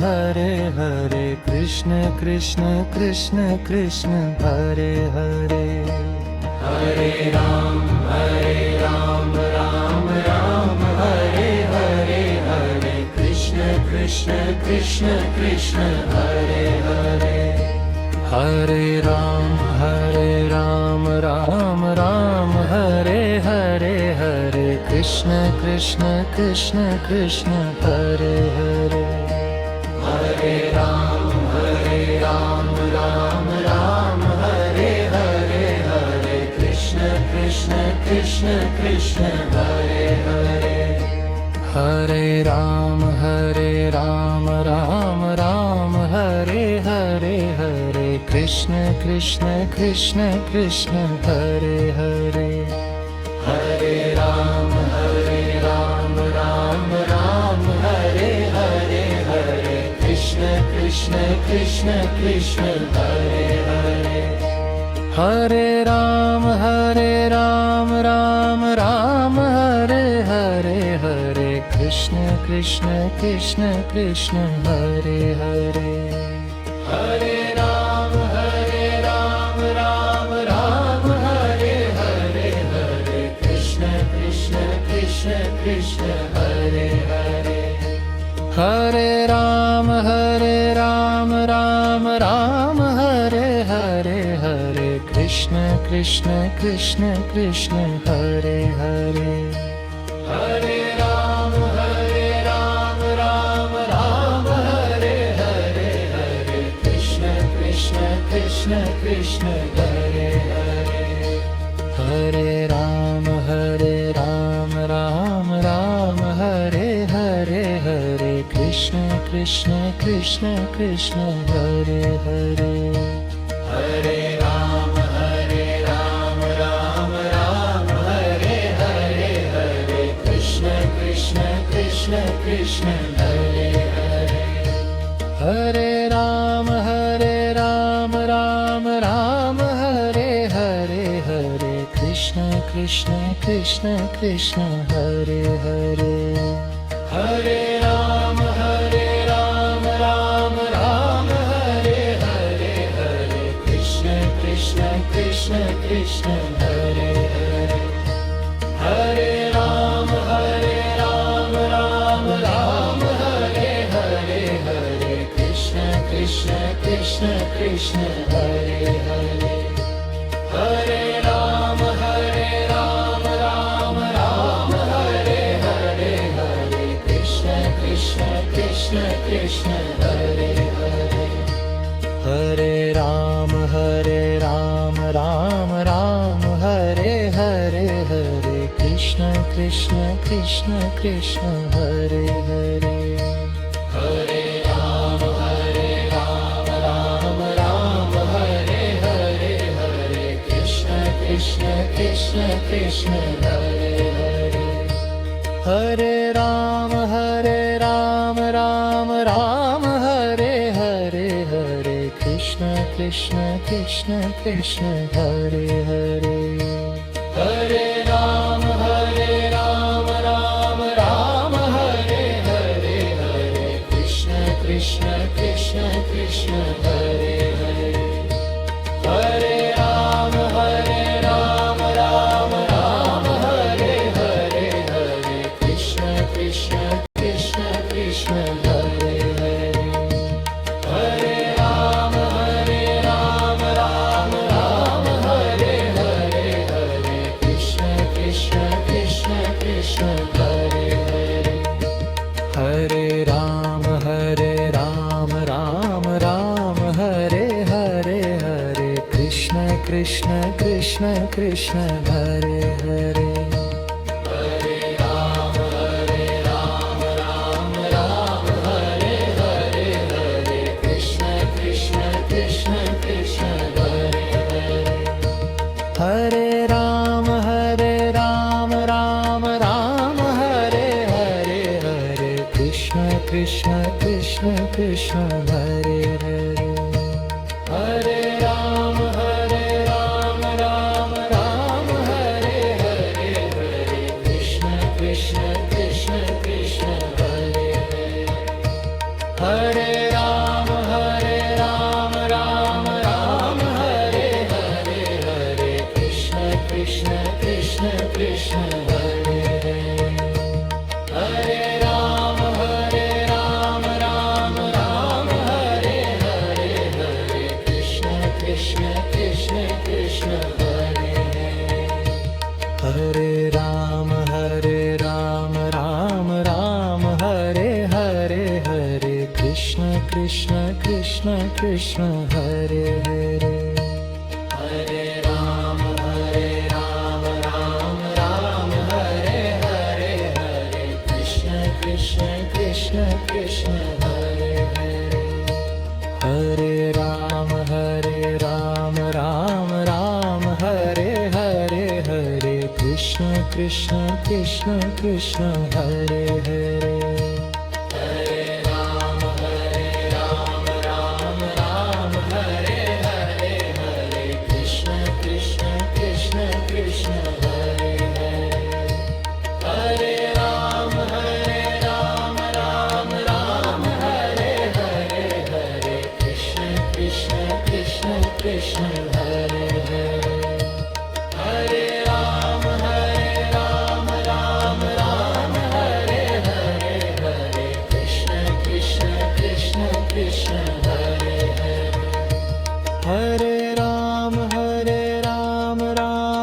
Hare Hare Krishna Krishna Krishna Krishna Hare Hare Hare Ram Ram Ram Hare Hare Hare Krishna Krishna Krishna Krishna Hare Hare Hare Ram Ram Ram Hare Hare Hare Krishna Krishna Krishna Krishna Hare Hare Hare Ram Ram Ram Hare Hare Hare Krishna Krishna Krishna Krishna Hare Hare Hare Ram Ram Ram Hare Hare Hare Krishna Krishna Krishna Krishna Hare Hare Hare Ram Ram Ram Hare Hare Hare Krishna Krishna Krishna Krishna Hare Hare Hare Ram Ram Ram Hare Hare Hare Krishna Krishna Krishna Krishna Hare Hare Hare Ram Ram Ram Hare Hare Hare Krishna Krishna Krishna Krishna Hare Hare Hare Ram Ram Ram Hare Hare Hare Krishna Krishna Krishna Krishna Hare Hare Hare Ram Ram Ram Hare Hare Hare Krishna Krishna Krishna Krishna Hare Hare Hare Ram Ram Ram Hare Hare Hare Krishna Krishna Krishna Krishna Hare Hare Hare Ram Ram Ram Hare Hare Hare Krishna Krishna Krishna Krishna Hare Hare Hare Ram Ram Ram Hare Hare Hare Krishna Krishna Krishna Krishna Hare Hare Hare Ram Ram Ram Hare Hare Hare Krishna Krishna Krishna Krishna Hare Hare Hare Ram Ram Ram Hare Hare Hare Krishna Krishna Krishna Krishna Hare Hare Hare Ram Ram Ram Hare Hare Hare Krishna Krishna Krishna Krishna Hare Hare Hare Ram Ram Ram Hare Hare Hare Krishna Krishna Krishna Krishna Hare Hare Hare Ram Ram Ram Hare Hare Hare Krishna Krishna Krishna Krishna Hare Hare Hare Ram Ram Ram Hare Hare Hare Krishna Krishna Krishna Krishna Hare Hare Hare Ram Ram Ram Hare Hare Hare Krishna Krishna Krishna Krishna Hare Hare Hare Ram Ram Ram Hare Hare Hare Krishna Krishna Krishna Krishna Hare Hare Hare Ram Ram Hare Hare Hare Krishna Krishna Krishna Krishna Hare Hare Hare Ram Ram Hare Hare Hare Krishna Krishna Krishna Krishna Hare Hare Hare Ram Ram Hare Hare Hare Krishna Krishna Krishna Krishna Hare Hare Hare Ram Ram Hare Hare Hare Krishna Krishna Krishna Krishna Hare Hare Hare Ram Ram Hare Hare Hare Krishna Krishna Krishna Krishna Hare Hare Hare Ram, Ram Ram, Hare Hare, Hare Krishna, Krishna Krishna, Krishna Hare Hare. Hare Ram, Ram Hare Hare, Hare Krishna, Krishna Krishna, Krishna Hare Hare. Hare Ram, Ram Hare Hare, Hare Krishna, Krishna Krishna, Krishna Hare Hare. Hare Ram, Ram Hare Hare, Hare Krishna, Krishna Krishna, Krishna Hare Hare. Hare Ram, Ram Hare Hare, Hare Krishna, Krishna Krishna, Krishna Hare Hare. Hare Ram, Ram Hare Hare, Hare Krishna, Krishna Krishna, Krishna Hare Hare. Hare Ram, Ram Hare Hare, Hare Krishna, Krishna Krishna, Krishna Hare Hare. Hare Ram,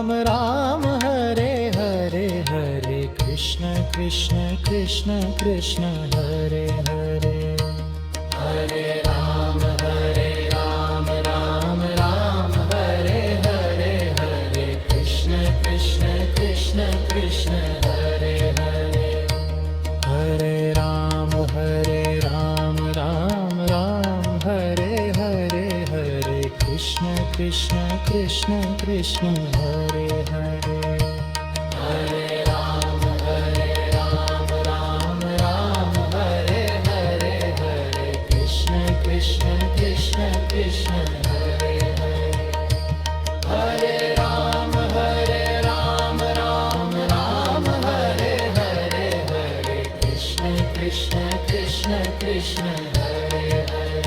Ram Hare Hare, Hare Krishna, Krishna Krishna, Krishna Hare Hare. Hare Ram, Ram Hare Hare, Hare Krishna, Krishna Krishna, Krishna Hare Hare. Hare Ram, Ram Hare Hare, Hare Krishna, Krishna Krishna, Krishna Hare Hare. Hare Ram, Ram Hare Hare, Hare Krishna, Krishna Krishna, Krishna Hare Hare. Hare Ram, Ram Hare Hare, Hare Krishna, Krishna Krishna, Krishna Hare Hare.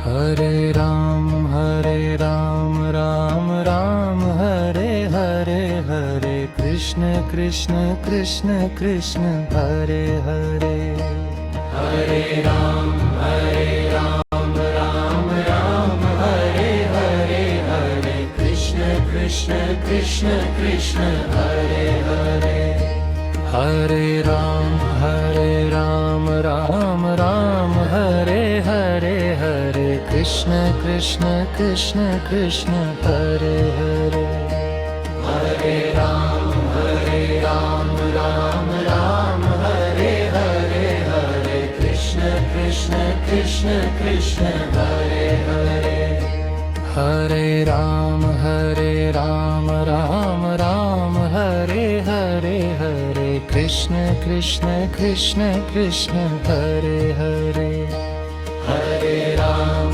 Hare Ram, Ram Hare Hare, Hare Krishna, Krishna Krishna, Krishna Hare Hare. Hare Ram, Ram Hare Hare, Hare Krishna, Krishna Krishna, Krishna Hare Hare. Hare Ram, Hare Ram, Ram Hare Hare, Hare Krishna, Krishna Krishna, Krishna Hare Hare. Hare Ram, Ram Hare Hare, Hare Krishna, Krishna Krishna, Krishna Hare Hare. Hare Ram, Ram Hare Hare, Hare Krishna, Krishna Krishna, Krishna Hare Hare. Hare Ram, Ram Hare Hare, Hare Krishna, Krishna Krishna, Krishna Hare Hare. Hare Ram,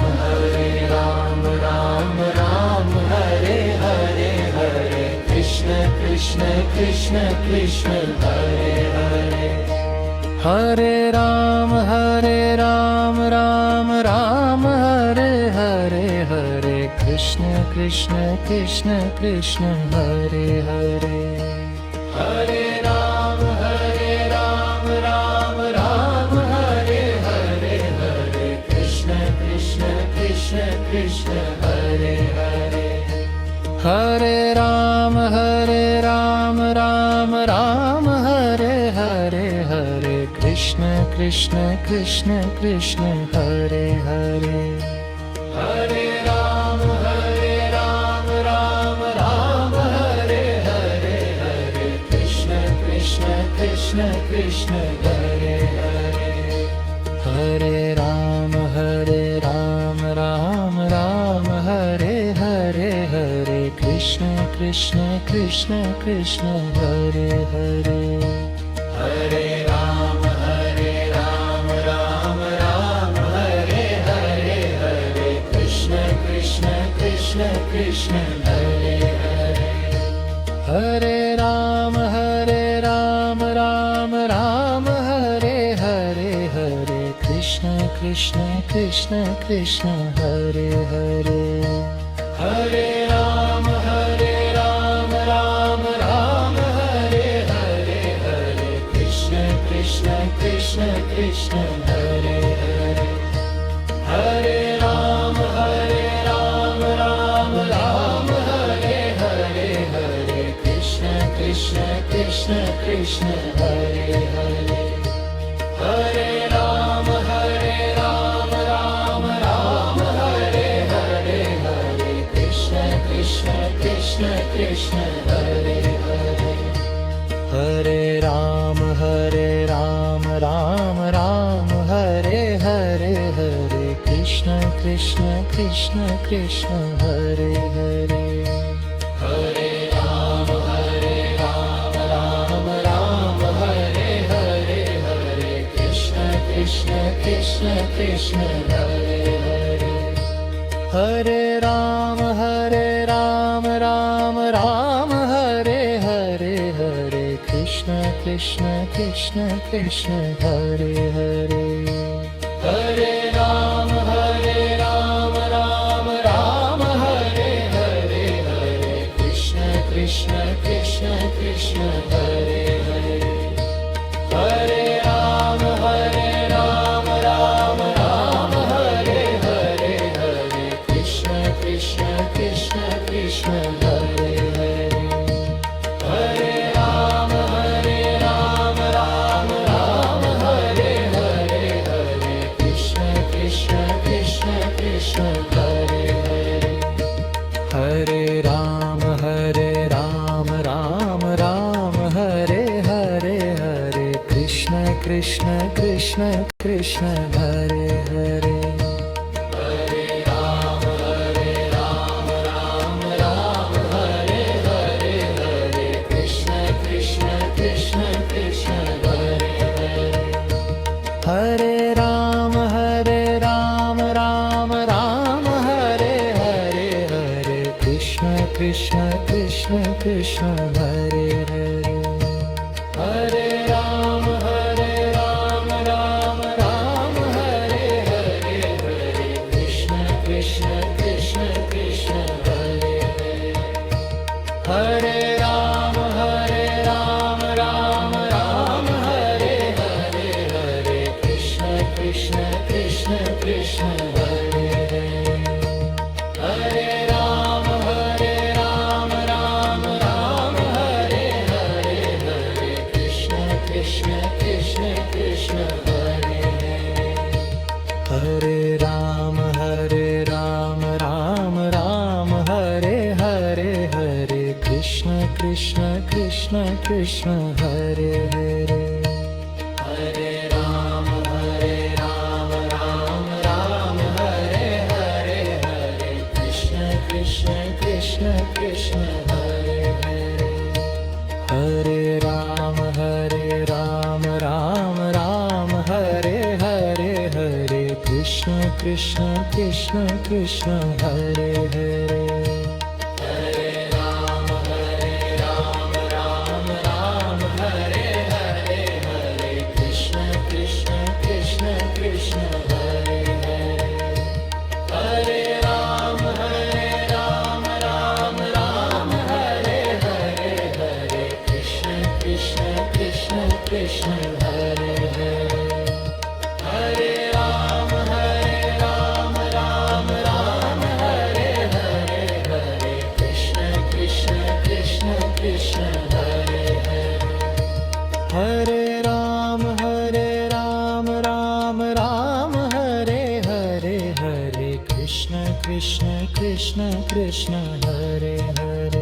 Ram Hare Hare, Hare Krishna, Krishna Krishna, Krishna Hare Hare. Hare Ram, Ram Hare Hare, Hare Krishna, Krishna Krishna, Krishna Hare Hare. Hare Ram, Ram Hare Hare, Hare Krishna, Krishna Krishna, Krishna Hare Hare. Hare Ram, Ram Hare Hare, Hare Krishna, Krishna Krishna, Krishna Hare Hare. Hare Ram, Ram Hare Hare, Hare Krishna, Krishna Krishna, Krishna Hare Hare. Hare Ram, Ram Hare Hare, Hare Krishna, Krishna Krishna, Krishna Hare Hare. Hare Ram, Ram Hare Hare, Hare Krishna, Krishna Krishna Krishna Krishna Hare Hare Hare Ram Ram Ram Hare Hare Hare Krishna Krishna Krishna Krishna Hare Hare Hare Ram Ram Ram Hare Hare Hare Krishna Krishna Krishna Krishna Hare Hare Hare Ram Ram Ram Hare Hare Hare Krishna Krishna Krishna Krishna Hare Hare Hare Ram Ram Ram Hare Hare Hare Krishna Krishna Krishna Krishna Hare Hare Hare Ram Ram Ram Hare Hare Hare Krishna Krishna Krishna Krishna Hare Hare Hare Ram Ram Ram Hare Hare Hare Krishna Krishna Krishna Krishna Hare Hare Hare Ram Ram Ram Hare Hare Hare Krishna Krishna Krishna Krishna Hare Hare Hare Ram Ram Ram Hare Hare Hare Krishna Krishna Krishna Krishna Hare Hare Hare Ram Ram Ram Hare Hare Hare Krishna Krishna Krishna Krishna Hare Hare Hare Ram Ram Ram Hare Hare Hare Krishna Krishna Krishna Krishna Hare Hare Hare Ram Ram Ram Hare Hare Hare Krishna Krishna Krishna Krishna Hare Hare Hare Ram Ram Hare Hare Hare Krishna Krishna Krishna Krishna Hare Hare Hare Ram Ram Hare Hare Hare Krishna Krishna Krishna Krishna Hare Hare Hare Ram Ram Hare Hare Hare Krishna Krishna Krishna Krishna Hare Hare Hare Ram Ram Hare Hare Hare Krishna Krishna Krishna Krishna Hare Hare Hare Ram Ram Hare Hare Hare Krishna Krishna Krishna Krishna Hare Hare Hare Ram Ram Hare Hare Hare Krishna Krishna Krishna Krishna Hare Hare Hare Ram Ram Hare Hare Hare Krishna Krishna Krishna Krishna Hare Hare Hare Ram Ram Hare Hare Hare Krishna Krishna Krishna Krishna Hare Hare Hare Ram Ram Hare Hare Hare Krishna Krishna Krishna Krishna Hare Hare Hare Ram Ram Hare Hare Hare Krishna Krishna Krishna Krishna Hare Hare Hare Ram Ram Hare Hare Hare Krishna Krishna Krishna Krishna Hare Hare Hare Ram Ram Hare Hare Hare Krishna Krishna Krishna Krishna Hare Hare Hare Ram Ram Hare Hare Hare Krishna Krishna Krishna Krishna Hare Hare